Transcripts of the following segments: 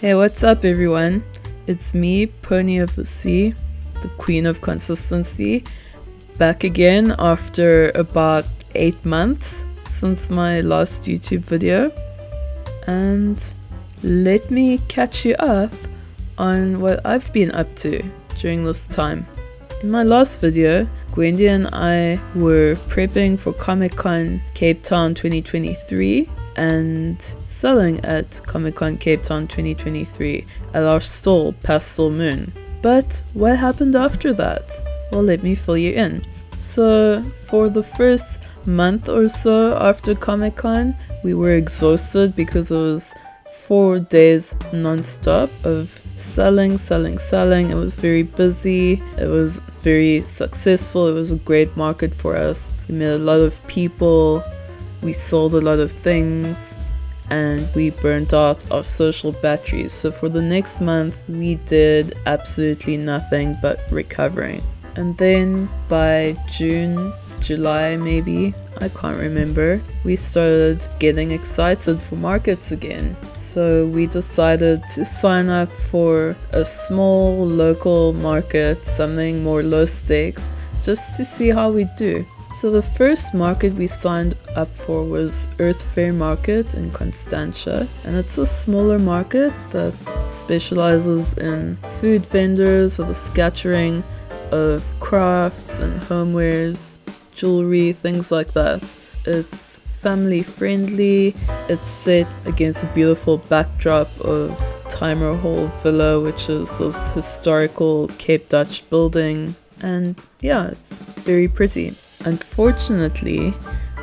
Hey, what's up everyone? It's me, PonyOfTheSea, the queen of consistency, back again after about 8 months since my last YouTube video. And let me catch you up on what I've been up to during this time. In my last video, Gwendy and I were prepping for Comic-Con Cape Town 2023 and selling at Comic-Con Cape Town 2023 at our stall, PASTEL Moon. But what happened after that? Well, let me fill you in. So for the first month or so after Comic-Con, we were exhausted because it was 4 days non-stop of selling. It was very busy, it was very successful, it was a great market for us. We met a lot of people, we sold a lot of things, and we burnt out our social batteries. So for the next month we did absolutely nothing but recovering. And then by July maybe, I can't remember, we started getting excited for markets again. So we decided to sign up for a small local market, something more low stakes, just to see how we do. So the first market we signed up for was Earth Fair Market in Constantia, and it's a smaller market that specializes in food vendors with a scattering of crafts and homewares, jewelry, things like that. It's family friendly, it's set against a beautiful backdrop of Timer Hall Villa, which is this historical Cape Dutch building, and yeah, it's very pretty. Unfortunately,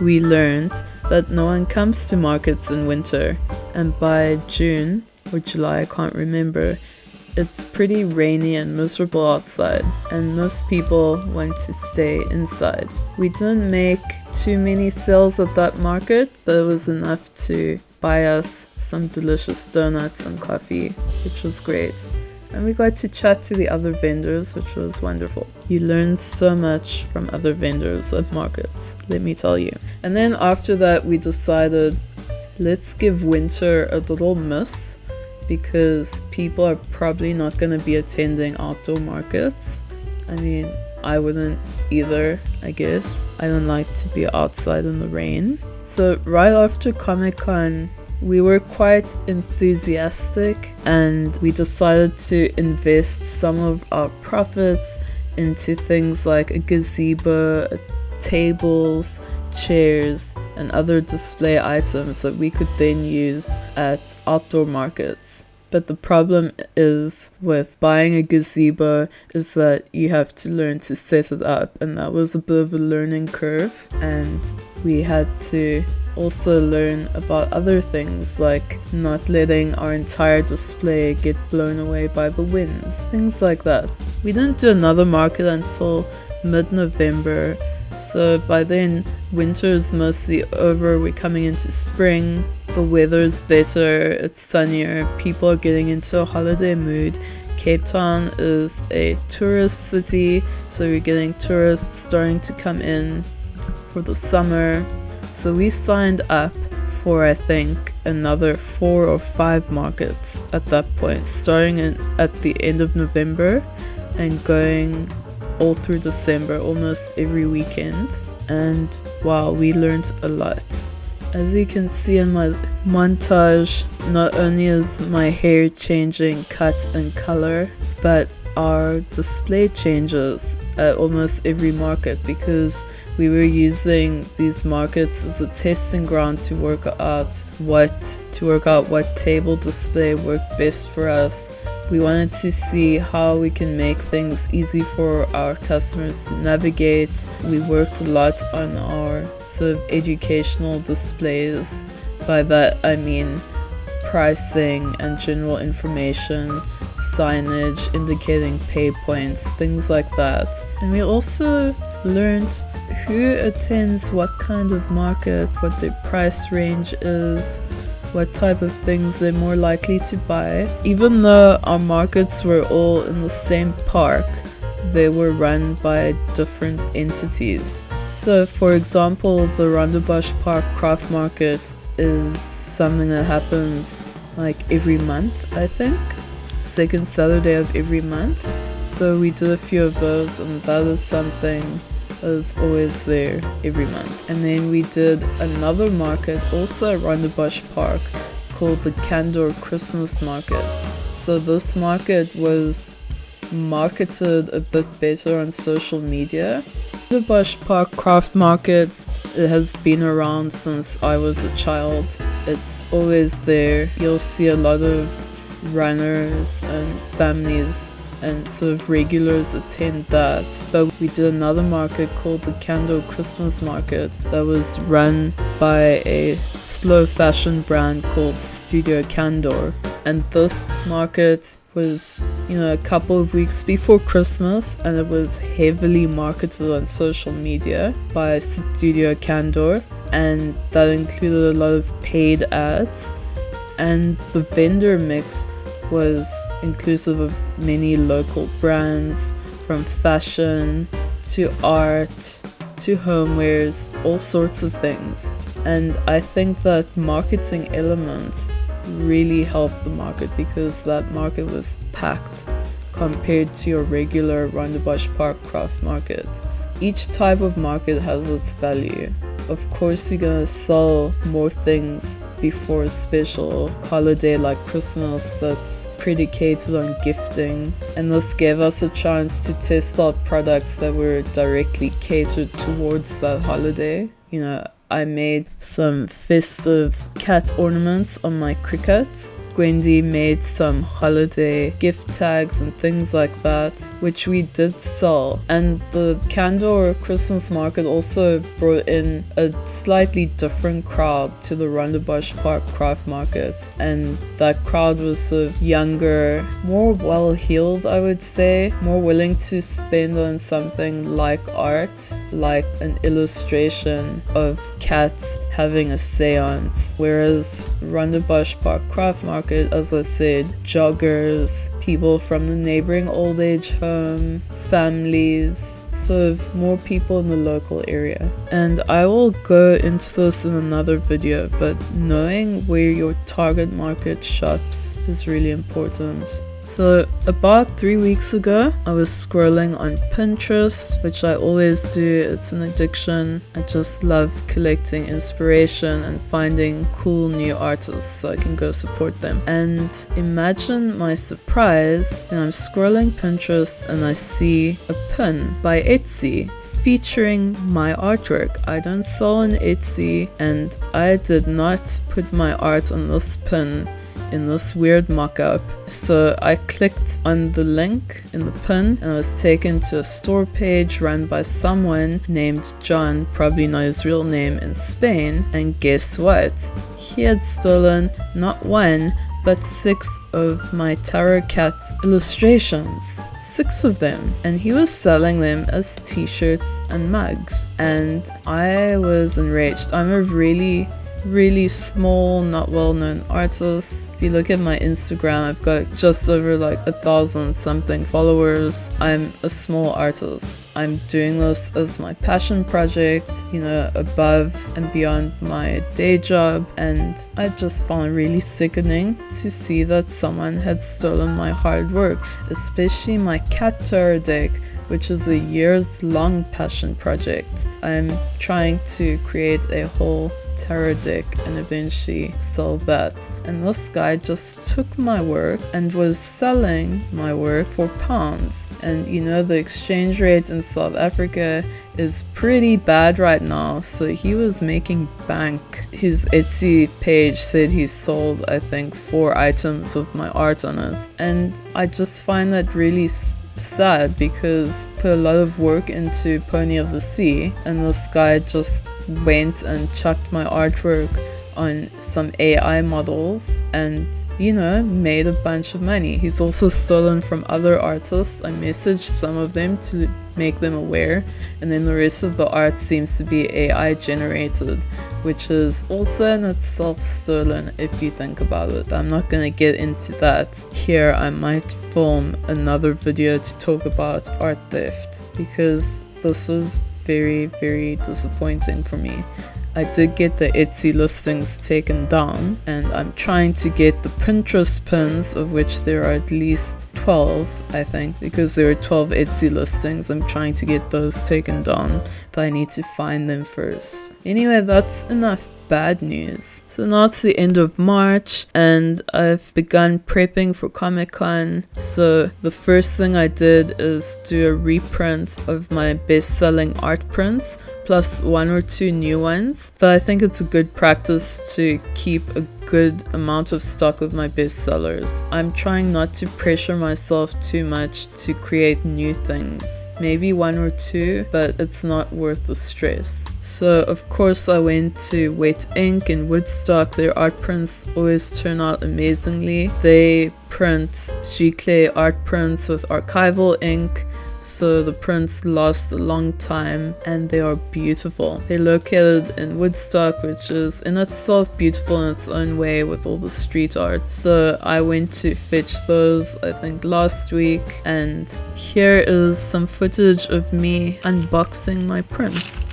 we learned that no one comes to markets in winter, and by June or July, I can't remember, it's pretty rainy and miserable outside, and most people want to stay inside. We didn't make too many sales at that market, but it was enough to buy us some delicious donuts and coffee, which was great. And we got to chat to the other vendors, which was wonderful. You learn so much from other vendors at markets, let me tell you. And then after that, we decided, let's give winter a little miss, because people are probably not going to be attending outdoor markets. I mean, I wouldn't either, I guess. I don't like to be outside in the rain. So right after Comic-Con, we were quite enthusiastic and we decided to invest some of our profits into things like a gazebo, tables, chairs, and other display items that we could then use at outdoor markets. But the problem is with buying a gazebo is that you have to learn to set it up, and that was a bit of a learning curve, and we had to also learn about other things like not letting our entire display get blown away by the wind, things like that. We didn't do another market until mid-November, so by then winter is mostly over, we're coming into spring, the weather's better, it's sunnier, people are getting into a holiday mood. Cape Town is a tourist city, so we're getting tourists starting to come in for the summer. So we signed up for, I think, another 4 or 5 markets at that point, starting at the end of November and going all through December, almost every weekend. And wow, we learned a lot. As you can see in my montage, not only is my hair changing cut and color, but our display changes at almost every market, because we were using these markets as a testing ground to work out what table display worked best for us. We wanted to see how we can make things easy for our customers to navigate. We worked a lot on our sort of educational displays. By that I mean pricing and general information, signage indicating pay points, things like that. And we also learned who attends what kind of market, what their price range is, what type of things they're more likely to buy. Even though our markets were all in the same park, they were run by different entities. So for example, the Rondebosch Park Craft Market is something that happens like every month, I think. Second Saturday of every month. So we did a few of those, and that is something that is always there every month. And then we did another market also around the Bush Park called the Candor Christmas Market. So this market was marketed a bit better on social media. The Bush Park Craft Market, it has been around since I was a child. It's always there. You'll see a lot of runners and families and sort of regulars attend that. But we did another market called the Candor Christmas Market that was run by a slow fashion brand called Studio Candor. And this market was, a couple of weeks before Christmas, and it was heavily marketed on social media by Studio Candor, and that included a lot of paid ads. And the vendor mix was inclusive of many local brands, from fashion to art to homewares, all sorts of things. And I think that marketing element really helped the market, because that market was packed compared to your regular Rondebosch Park craft market. Each type of market has its value. Of course, you're gonna sell more things before a special holiday like Christmas that's predicated on gifting, and this gave us a chance to test out products that were directly catered towards that holiday. I made some festive cat ornaments on my crickets. Gwendy made some holiday gift tags and things like that, which we did sell. And the Candor Christmas Market also brought in a slightly different crowd to the Rondebosch Park Craft Market. And that crowd was sort of younger, more well-heeled, I would say, more willing to spend on something like art, like an illustration of cats having a seance. Whereas Rondebosch Park Craft Market, as I said, joggers, people from the neighboring old age home, families, sort of more people in the local area. And I will go into this in another video, but knowing where your target market shops is really important. So about 3 weeks ago, I was scrolling on Pinterest, which I always do. It's an addiction. I just love collecting inspiration and finding cool new artists so I can go support them. And imagine my surprise when I'm scrolling Pinterest and I see a pin by Etsy featuring my artwork. I don't sell on Etsy, and I did not put my art on this pin in this weird mock-up. So I clicked on the link in the pin, and I was taken to a store page run by someone named John, probably not his real name, in Spain. And guess what? He had stolen not one, but 6 of my tarot cat illustrations. 6 of them. And he was selling them as t-shirts and mugs. And I was enraged. I'm a really small, not well-known artist. If you look at my Instagram, I've got just over 1,000 something followers. I'm a small artist. I'm doing this as my passion project, above and beyond my day job, and I just found it really sickening to see that someone had stolen my hard work, especially my cat tarot deck, which is a years-long passion project. I'm trying to create a whole tarot deck and eventually sell that. And this guy just took my work and was selling my work for pounds. And the exchange rate in South Africa is pretty bad right now, so he was making bank. His Etsy page said he sold, I think, 4 items with my art on it. And I just find that really sad, because I put a lot of work into PonyOfTheSea, and this guy just went and chucked my artwork on some AI models and, made a bunch of money. He's also stolen from other artists. I messaged some of them to make them aware, and then the rest of the art seems to be AI generated, which is also in itself stolen if you think about it. I'm not gonna get into that here. I might film another video to talk about art theft, because this was very, very disappointing for me. I did get the Etsy listings taken down, and I'm trying to get the Pinterest pins, of which there are at least 12, I think, because there are 12 Etsy listings. I'm trying to get those taken down, but I need to find them first. Anyway, that's enough bad news. So now it's the end of March and I've begun prepping for Comic-Con. So the first thing I did is do a reprint of my best-selling art prints, plus 1 or 2 new ones. But I think it's a good practice to keep a good amount of stock of my bestsellers. I'm trying not to pressure myself too much to create new things. Maybe 1 or 2, but it's not worth the stress. So of course I went to Wet Ink in Woodstock. Their art prints always turn out amazingly. They print giclée art prints with archival ink, so the prints last a long time and they are beautiful. They're located in Woodstock, which is in itself beautiful in its own way with all the street art. So I went to fetch those, I think last week, and here is some footage of me unboxing my prints.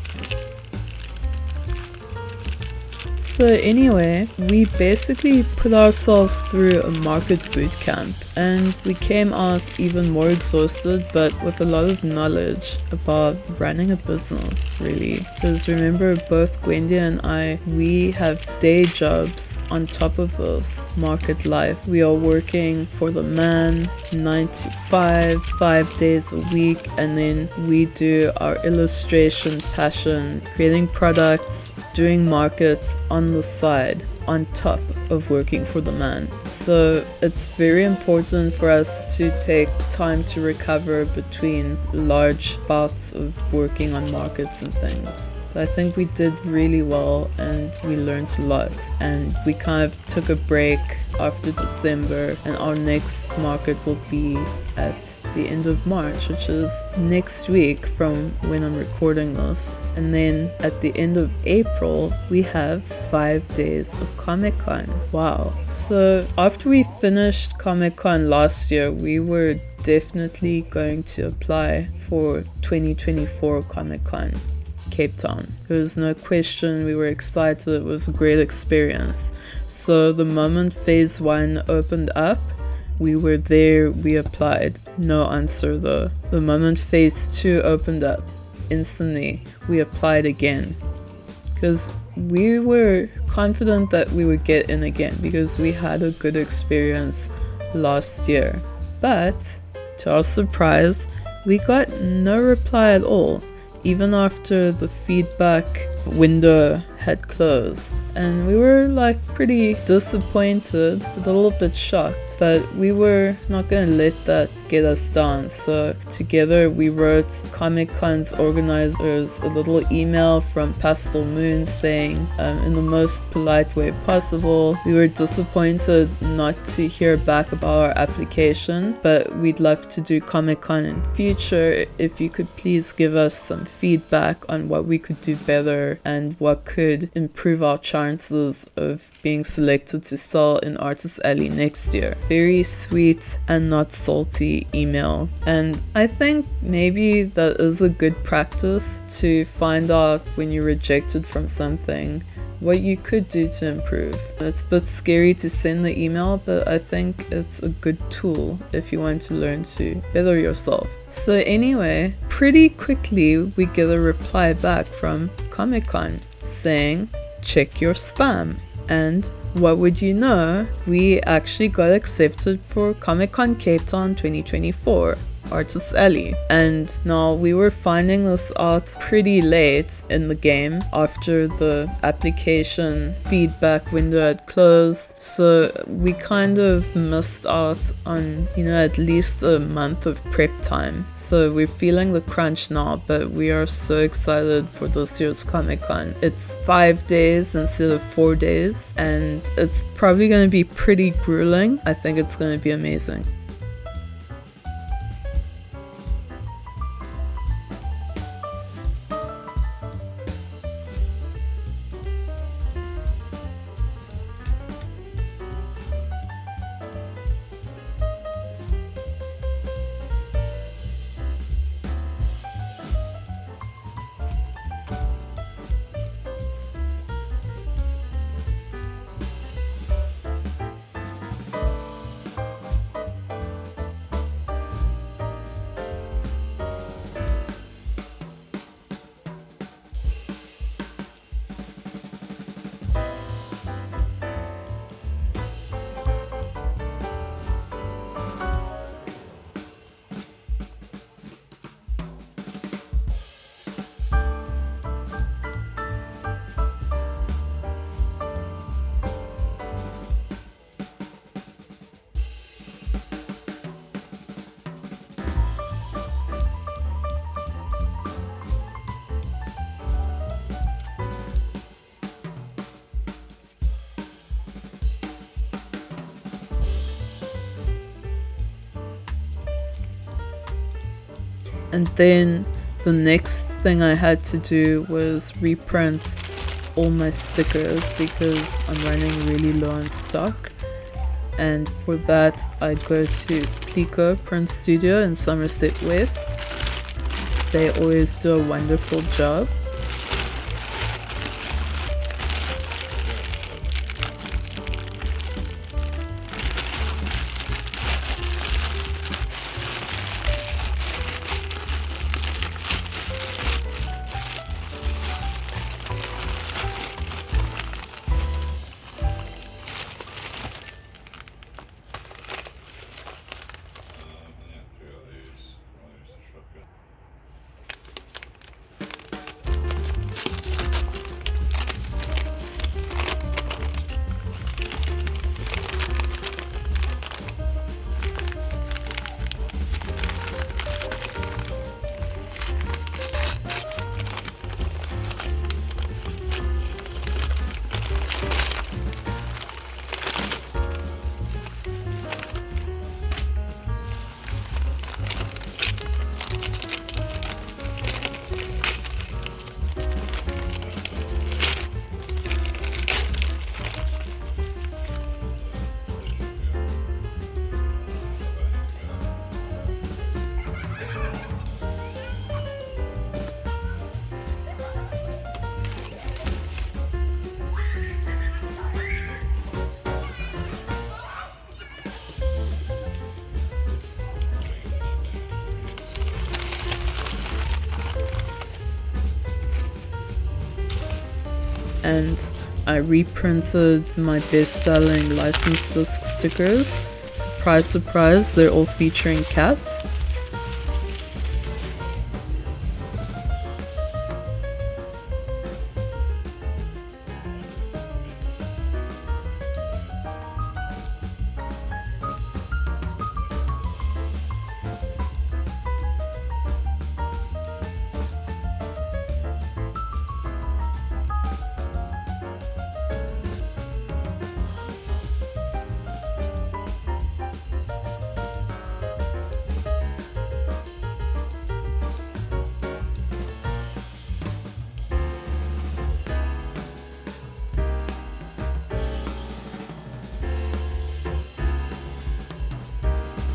So anyway, we basically put ourselves through a market boot camp and we came out even more exhausted, but with a lot of knowledge about running a business, really. Because remember, both Gwendy and I, we have day jobs on top of this market life. We are working for the man 9 to 5, 5 days a week, and then we do our illustration passion, creating products, doing markets on the side, on top of working for the man. So it's very important for us to take time to recover between large bouts of working on markets and things. I think we did really well and we learned a lot, and we kind of took a break after December, and our next market will be at the end of March, which is next week from when I'm recording this. And then at the end of April we have 5 days of Comic-Con. Wow. So after we finished Comic-Con last year, we were definitely going to apply for 2024 Comic-Con Cape Town. There was no question, we were excited, it was a great experience. So the moment phase 1 opened up, we were there, we applied. No answer though. The moment phase 2 opened up, instantly we applied again. Because we were confident that we would get in again because we had a good experience last year. But to our surprise, we got no reply at all, even after the feedback window had closed. And we were like pretty disappointed, a little bit shocked, but we were not gonna let that get us down. So together we wrote Comic-Con's organizers a little email from Pastel Moon saying, in the most polite way possible, we were disappointed not to hear back about our application, but we'd love to do Comic-Con in future. If you could please give us some feedback on what we could do better and what could improve our chances of being selected to sell in Artist Alley next year. Very sweet and not salty email. And I think maybe that is a good practice to find out when you're rejected from something what you could do to improve. It's a bit scary to send the email, but I think it's a good tool if you want to learn to better yourself. So anyway, pretty quickly we get a reply back from Comic-Con saying, check your spam. And what would you know, we actually got accepted for Comic-Con Cape Town 2024. Artist Alley. And now we were finding this out pretty late in the game after the application feedback window had closed, so we kind of missed out on, at least a month of prep time. So we're feeling the crunch now, but we are so excited for this year's Comic-Con. It's 5 days instead of 4 days, and it's probably going to be pretty grueling. I think it's going to be amazing. And then the next thing I had to do was reprint all my stickers because I'm running really low on stock. And for that I go to Plico Print Studio in Somerset West. They always do a wonderful job. And I reprinted my best-selling licensed disc stickers. Surprise, surprise, they're all featuring cats.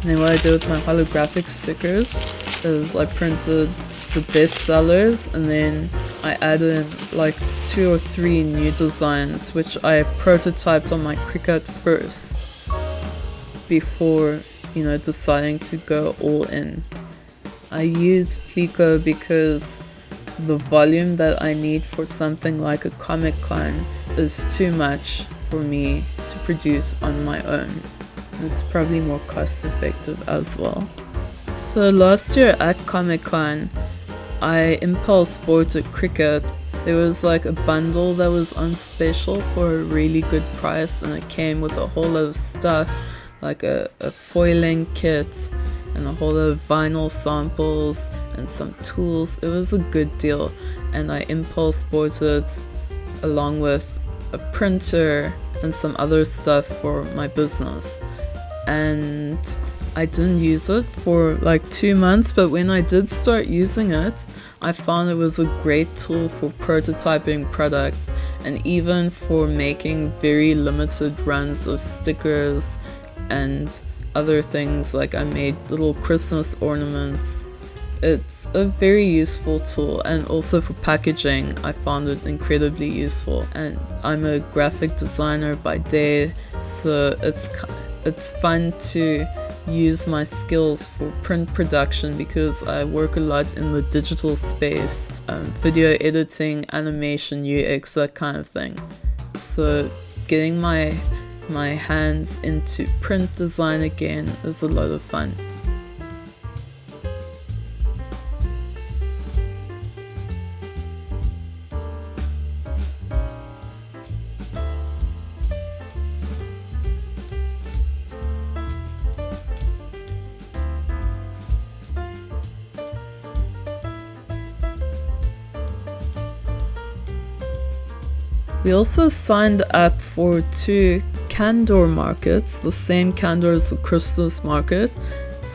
And then what I did with my holographic stickers is I printed the best sellers and then I added in like 2 or 3 new designs which I prototyped on my Cricut first before, you know, deciding to go all in. I use Plico because the volume that I need for something like a Comic-Con is too much for me to produce on my own. It's probably more cost effective as well. So last year at Comic-Con, I impulse bought a Cricut. There was like a bundle that was on special for a really good price and it came with a whole lot of stuff like a foiling kit and a whole lot of vinyl samples and some tools. It was a good deal and I impulse bought it along with a printer and some other stuff for my business. And I didn't use it for like 2 months, but when I did start using it, I found it was a great tool for prototyping products and even for making very limited runs of stickers and other things. Like I made little Christmas ornaments. It's a very useful tool, and also for packaging I found it incredibly useful. And I'm a graphic designer by day, so it's fun to use my skills for print production because I work a lot in the digital space, video editing, animation, UX, that kind of thing. So getting my hands into print design again is a lot of fun. We also signed up for 2 Candor markets, the same Candor as the Christmas market,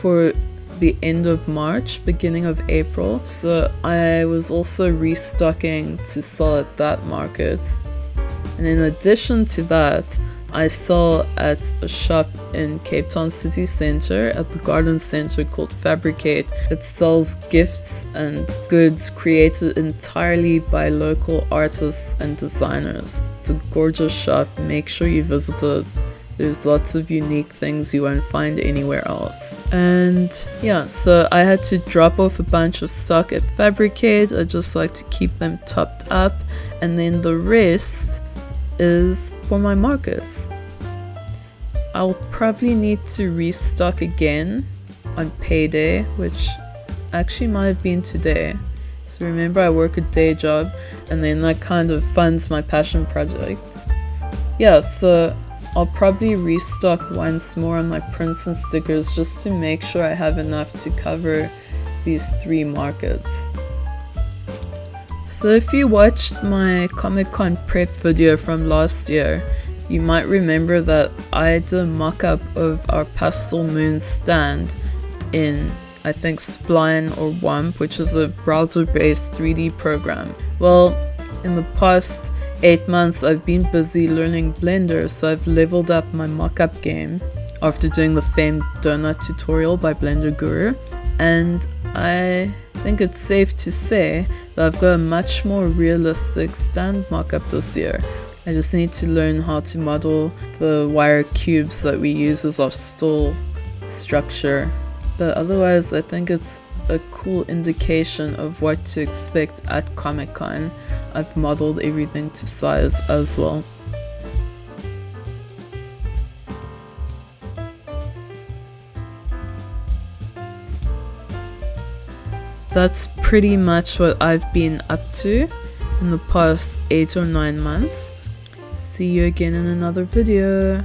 for the end of March, beginning of April, so I was also restocking to sell at that market. And in addition to that, I sell at a shop in Cape Town city centre at the garden centre called Fabricate. It sells gifts and goods created entirely by local artists and designers. It's a gorgeous shop, make sure you visit it. There's lots of unique things you won't find anywhere else. And yeah, so I had to drop off a bunch of stock at Fabricate. I just like to keep them topped up, and then the rest is for my markets. I'll probably need to restock again on payday, which actually might have been today. So remember, I work a day job and then that kind of funds my passion projects. Yeah, so I'll probably restock once more on my prints and stickers just to make sure I have enough to cover these 3 markets. So if you watched my Comic-Con prep video from last year, you might remember that I did a mock-up of our Pastel Moon stand in, I think, Spline or WAMP, which is a browser-based 3D program. Well, in the past 8 months I've been busy learning Blender, so I've leveled up my mock-up game after doing the famed donut tutorial by Blender Guru, and I think it's safe to say that I've got a much more realistic stand mock-up this year. I just need to learn how to model the wire cubes that we use as our stall structure. But otherwise, I think it's a cool indication of what to expect at Comic-Con. I've modeled everything to size as well. That's pretty much what I've been up to in the past 8 or 9 months. See you again in another video.